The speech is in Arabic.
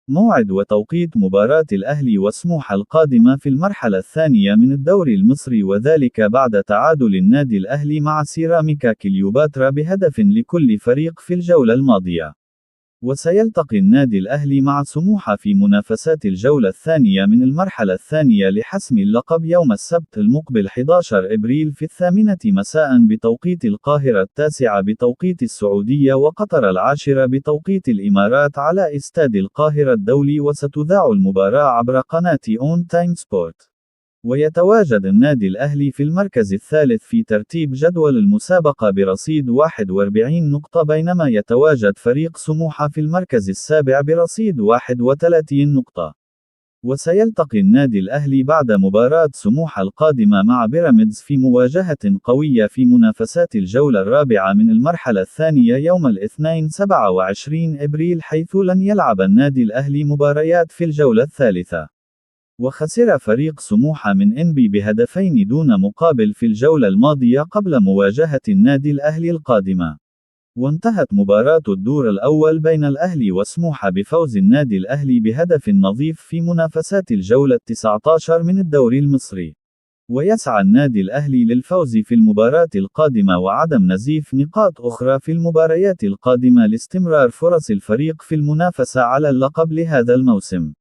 موعد وتوقيت مباراة الأهلي وسموحة القادمة في المرحلة الثانية من الدوري المصري، وذلك بعد تعادل النادي الأهلي مع سيراميكا كليوباترا بهدف لكل فريق في الجولة الماضية. وسيلتقي النادي الأهلي مع سموحة في منافسات الجولة الثانية من المرحلة الثانية لحسم اللقب يوم السبت المقبل 11 إبريل في 8 مساء بتوقيت القاهرة، 9 بتوقيت السعودية، وقطر 10 بتوقيت الإمارات، على استاد القاهرة الدولي. وستذاع المباراة عبر قناة أون تايم سبورت. ويتواجد النادي الأهلي في المركز الثالث في ترتيب جدول المسابقة برصيد 41 نقطة، بينما يتواجد فريق سموحة في المركز السابع برصيد 31 نقطة. وسيلتقي النادي الأهلي بعد مباراة سموحة القادمة مع بيراميدز في مواجهة قوية في منافسات الجولة الرابعة من المرحلة الثانية يوم الاثنين 27 إبريل، حيث لن يلعب النادي الأهلي مباريات في الجولة الثالثة. وخسر فريق سموحة من إنبي بهدفين دون مقابل في الجولة الماضية قبل مواجهة النادي الأهلي القادمة. وانتهت مباراة الدور الأول بين الأهلي وسموحة بفوز النادي الأهلي بهدف نظيف في منافسات الجولة 19 من الدوري المصري. ويسعى النادي الأهلي للفوز في المباراة القادمة وعدم نزيف نقاط أخرى في المباريات القادمة لاستمرار فرص الفريق في المنافسة على اللقب لهذا الموسم.